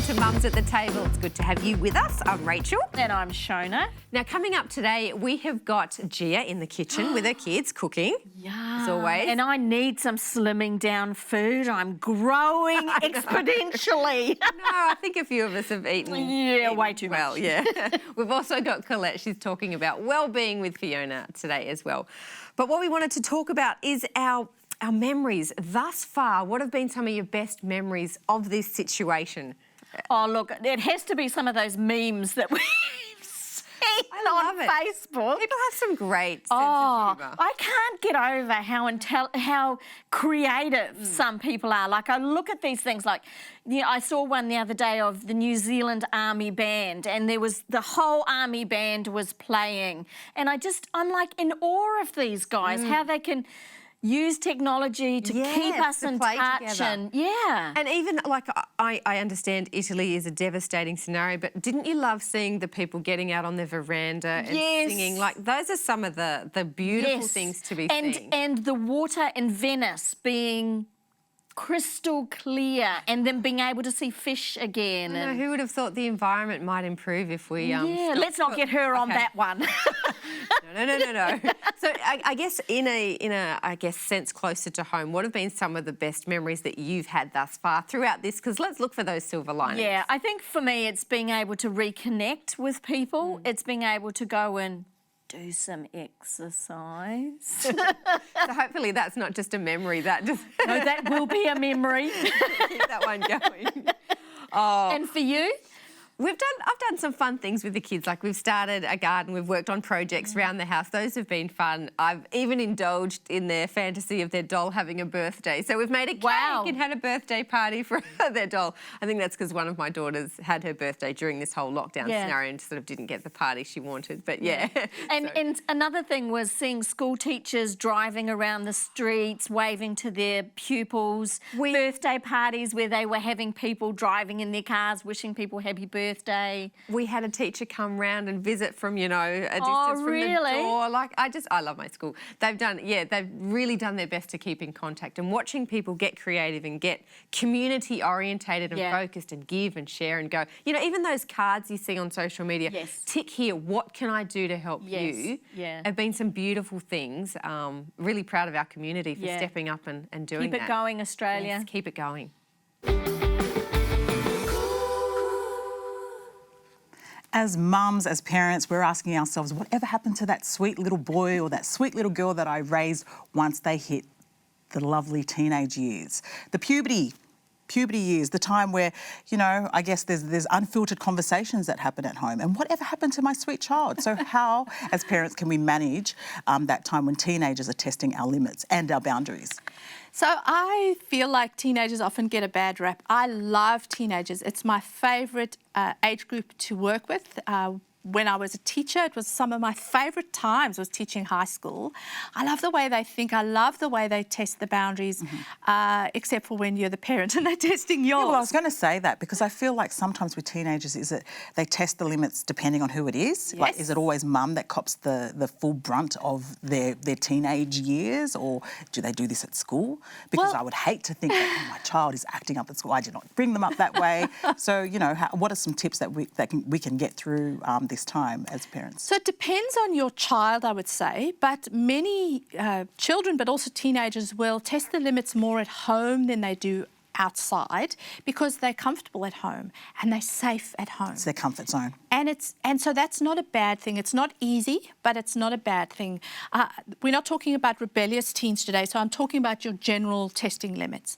to Mums at the Table. It's good to have you with us. I'm Rachel. And I'm Shona. Now, coming up today, we have got Gia in the kitchen with her kids cooking. Yeah. As always. And I need some slimming down food. I'm growing exponentially. No, I think a few of us have eaten. Way too much. Well, yeah. We've also got Colette. She's talking about well-being with Fiona today as well. But what we wanted to talk about is our memories thus far. What have been some of your best memories of this situation? Oh, look, it has to be some of those memes that we've seen on Facebook. People have some great sense of humour. I can't get over how creative some people are. Like, I look at these things like, I saw one the other day of the New Zealand Army Band, and there was the whole Army Band was playing. And I'm like in awe of these guys, how they can use technology to keep us in touch. And even like I understand Italy is a devastating scenario, but didn't you love seeing the people getting out on their veranda and singing? Like, those are some of the beautiful things to be seen. And the water in Venice being crystal clear, and then being able to see fish again. I know, who would have thought the environment might improve if we let's not get her on that one. No. So I guess in a sense closer to home, what have been some of the best memories that you've had thus far throughout this? Because let's look for those silver linings. Yeah, I think for me it's being able to reconnect with people. It's being able to go and do some exercise. So hopefully that's not just a memory. No, that will be a memory. Keep that one going. Oh. And for you? I've done some fun things with the kids. Like, we've started a garden, we've worked on projects around the house. Those have been fun. I've even indulged in their fantasy of their doll having a birthday. So we've made a cake and had a birthday party for their doll. I think that's because one of my daughters had her birthday during this whole lockdown scenario and sort of didn't get the party she wanted. But And another thing was seeing school teachers driving around the streets, waving to their pupils. Birthday parties where they were having people driving in their cars, wishing people happy birthday. We had a teacher come round and visit from, a distance from the door. Like, I love my school. They've really done their best to keep in contact, and watching people get creative and get community orientated and focused and give and share and go. Even those cards you see on social media, tick here, what can I do to help you? Have been some beautiful things. Really proud of our community for stepping up and doing that. Keep it going, Australia. Yes, keep it going. As mums, as parents, we're asking ourselves, whatever happened to that sweet little boy or that sweet little girl that I raised once they hit the lovely teenage years? The puberty years, the time where, I guess there's unfiltered conversations that happen at home. And whatever happened to my sweet child? So how, as parents, can we manage that time when teenagers are testing our limits and our boundaries? So I feel like teenagers often get a bad rap. I love teenagers. It's my favourite age group to work with. When I was a teacher, it was some of my favourite times was teaching high school. I love the way they think. I love the way they test the boundaries, except for when you're the parent and they're testing yours. Yeah, well, I was going to say that because I feel like sometimes with teenagers is that they test the limits depending on who it is. Yes. Like, is it always mum that cops the full brunt of their teenage years, or do they do this at school? Because I would hate to think that my child is acting up at school. I did not bring them up that way. So, what are some tips that we can get through this time as parents? So it depends on your child, I would say, but many children, but also teenagers, will test the limits more at home than they do outside because they're comfortable at home and they're safe at home. It's their comfort zone. And so that's not a bad thing. It's not easy, but it's not a bad thing. We're not talking about rebellious teens today, so I'm talking about your general testing limits.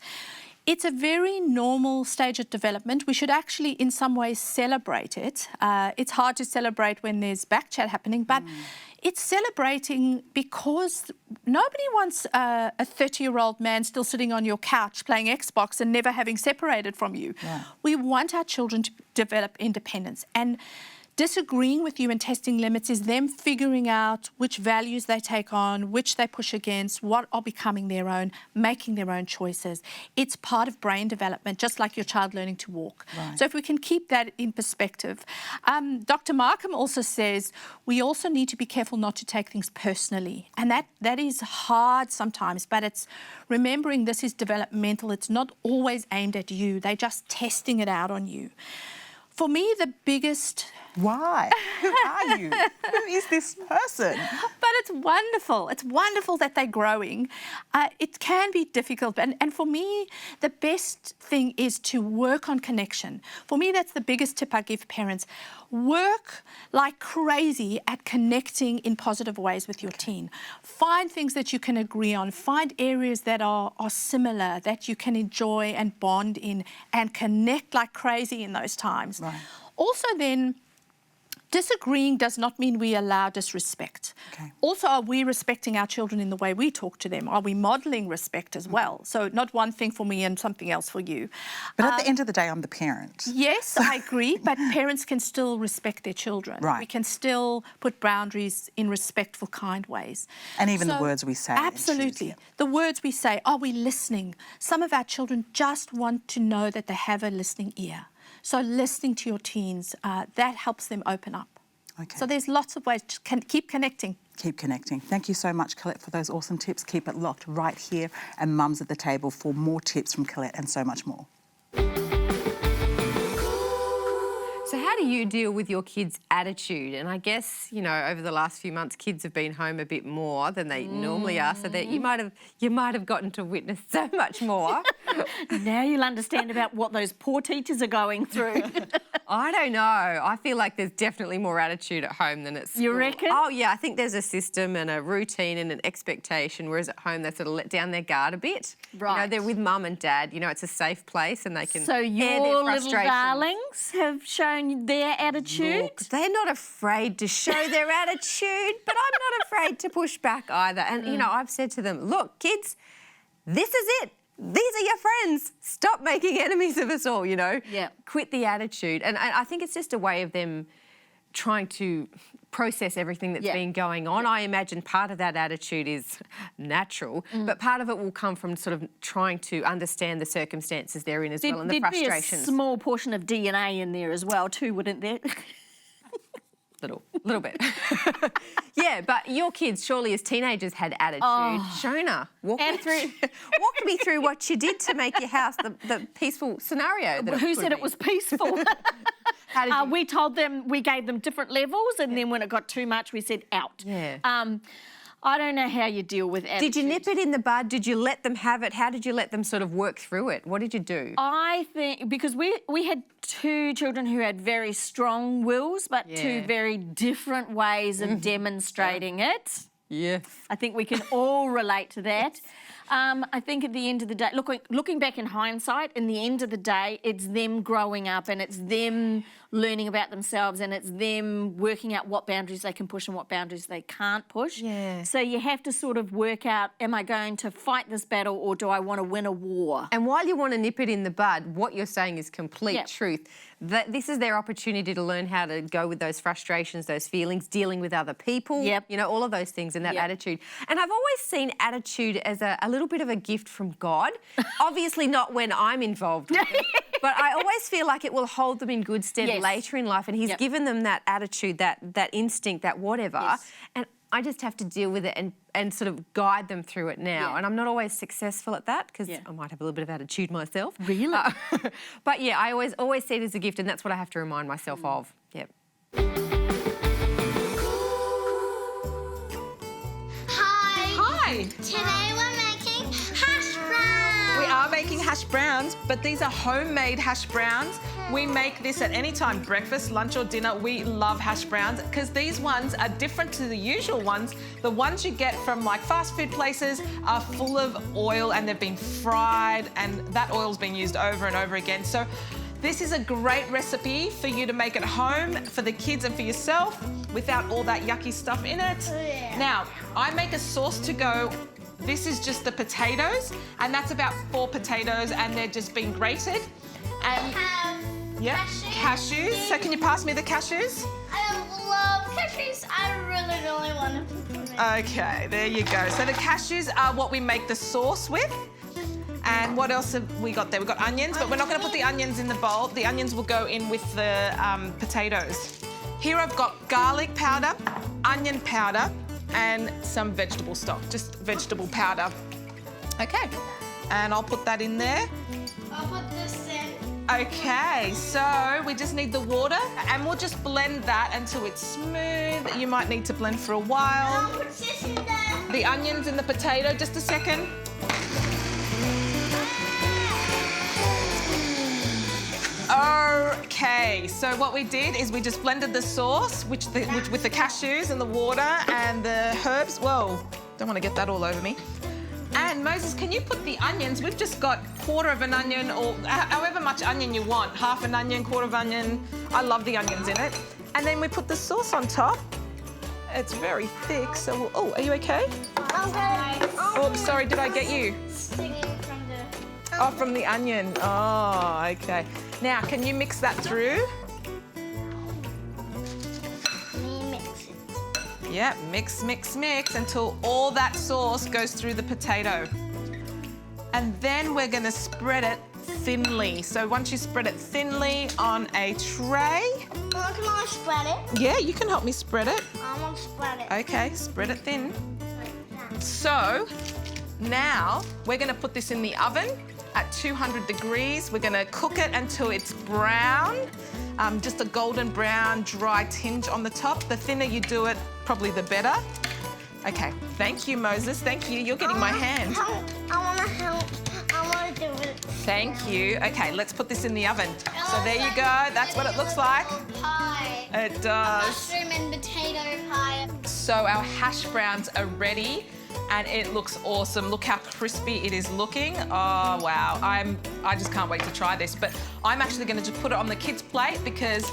It's a very normal stage of development. We should actually, in some ways, celebrate it. It's hard to celebrate when there's backchat happening, but it's celebrating because nobody wants a 30-year-old man still sitting on your couch playing Xbox and never having separated from you. Yeah. We want our children to develop independence. And Disagreeing with you and testing limits is them figuring out which values they take on, which they push against, what are becoming their own, making their own choices. It's part of brain development, just like your child learning to walk. Right. So if we can keep that in perspective. Dr. Markham also says we also need to be careful not to take things personally. And that is hard sometimes, but it's remembering this is developmental. It's not always aimed at you. They're just testing it out on you. For me, the biggest... Why? Who are you? Who is this person? But it's wonderful. It's wonderful that they're growing. It can be difficult. And for me, the best thing is to work on connection. For me, that's the biggest tip I give parents. Work like crazy at connecting in positive ways with your teen. Find things that you can agree on. Find areas that are similar, that you can enjoy and bond in, and connect like crazy in those times. Right. Also then, disagreeing does not mean we allow disrespect. Okay. Also, are we respecting our children in the way we talk to them? Are we modelling respect as well? So not one thing for me and something else for you. But at the end of the day, I'm the parent. Yes, I agree, but parents can still respect their children. Right. We can still put boundaries in respectful, kind ways. And even the words we say. and choose, Absolutely. yeah. The words we say, are we listening? Some of our children just want to know that they have a listening ear. So listening to your teens, that helps them open up. Okay. So there's lots of ways to keep connecting. Keep connecting. Thank you so much, Colette, for those awesome tips. Keep it locked right here, and Mums at the Table for more tips from Colette and so much more. So how do you deal with your kids' attitude? And I guess, you know, over the last few months, kids have been home a bit more than they normally are, so that you might have gotten to witness so much more. Now you'll understand about what those poor teachers are going through. I don't know. I feel like there's definitely more attitude at home than at school. You reckon? Oh, yeah. I think there's a system and a routine and an expectation, whereas at home they sort of let down their guard a bit. Right. You know, they're with mum and dad. You know, it's a safe place and they can So air your their little frustrations. darlings have shown their attitude? Look, they're not afraid to show their attitude, but I'm not afraid to push back either. And, you know, I've said to them, look, kids, this is it. These are your friends. Stop making enemies of us all, you know. Yeah. Quit the attitude. And I think it's just a way of them trying to process everything that's been going on. I imagine part of that attitude is natural, but part of it will come from sort of trying to understand the circumstances they're in as well and the frustrations. There'd be a small portion of DNA in there as well too, wouldn't there? Little bit. Yeah, but your kids surely as teenagers had attitude. Shona, walk me through what you did to make your house the peaceful scenario. Who said it was peaceful? How did you... We told them, we gave them different levels, and then when it got too much, we said out. Yeah. I don't know how you deal with attitude. Did you nip it in the bud? Did you let them have it? How did you let them sort of work through it? What did you do? I think, because we had two children who had very strong wills, but two very different ways of demonstrating it. Yes. I think we can all relate to that. I think at the end of the day, looking back in hindsight, in the end of the day, it's them growing up and it's them learning about themselves and it's them working out what boundaries they can push and what boundaries they can't push. Yeah. So you have to sort of work out, am I going to fight this battle or do I want to win a war? And while you want to nip it in the bud, what you're saying is complete truth. That this is their opportunity to learn how to go with those frustrations, those feelings, dealing with other people, you know, all of those things and that attitude. And I've always seen attitude as a little bit of a gift from God. Obviously not when I'm involved with it, but I always feel like it will hold them in good stead later in life. And He's given them that attitude, that instinct, that whatever. And I just have to deal with it and sort of guide them through it now. And I'm not always successful at that because I might have a little bit of attitude myself. Really? But yeah, I always see it as a gift, and that's what I have to remind myself of. Yep. Hi. Today we're making hash browns. We are making hash browns, but these are homemade hash browns. We make this at any time, breakfast, lunch or dinner. We love hash browns because these ones are different to the usual ones. The ones you get from like fast food places are full of oil and they've been fried and that oil's been used over and over again. So this is a great recipe for you to make at home, for the kids and for yourself, without all that yucky stuff in it. Now, I make a sauce to go. This is just the potatoes, and that's about 4 potatoes, and they're just been grated. And Yep. Cashews. So can you pass me the cashews? I love cashews. I really want to put them in. Okay, there you go. So the cashews are what we make the sauce with. And what else have we got there? We've got onions, but we're not going to put the onions in the bowl. The onions will go in with the potatoes. Here I've got garlic powder, onion powder, and some vegetable stock, just vegetable powder. Okay, and I'll put that in there. I'll put this in. Okay, so we just need the water, and we'll just blend that until it's smooth. You might need to blend for a while. I'll put this in there. The onions and the potato, just a second. Okay, so what we did is we just blended the sauce, which with the cashews and the water and the herbs. Whoa, don't want to get that all over me. And Moses, can you put the onions? We've just got quarter of an onion or however much onion you want. Half an onion, quarter of onion. I love the onions in it. And then we put the sauce on top. It's very thick, so we'll, oh, are you okay? Okay. Oh, sorry, did I get you? Sticking from the... Oh, from the onion. Oh, okay. Now, can you mix that through? Mix it. Yeah, mix, mix, mix until all that sauce goes through the potato. And then we're going to spread it thinly. So once you spread it thinly on a tray. Well, can I spread it? Yeah, you can help me spread it. I want to spread it. Okay, spread it thin. Like that. So now we're going to put this in the oven at 200 degrees. We're going to cook it until it's brown, just a golden brown, dry tinge on the top. The thinner you do it, probably the better. Okay, thank you, Moses. Thank you. You're getting my hand. I want to help. I want to do it. Thank you. Okay, let's put this in the oven. So there you go. That's what it looks like. Pie. It does. Mushroom and potato pie. So our hash browns are ready. And it looks awesome. Look how crispy it is looking. Oh, wow. I just can't wait to try this. But I'm actually going to just put it on the kids' plate because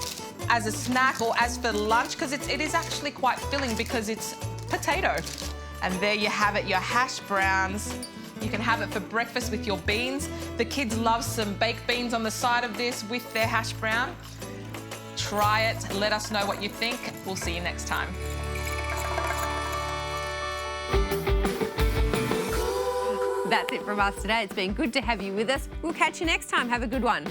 as a snack or as for lunch, because it is actually quite filling because it's potato. And there you have it, your hash browns. You can have it for breakfast with your beans. The kids love some baked beans on the side of this with their hash brown. Try it. Let us know what you think. We'll see you next time. That's it from us today. It's been good to have you with us. We'll catch you next time. Have a good one.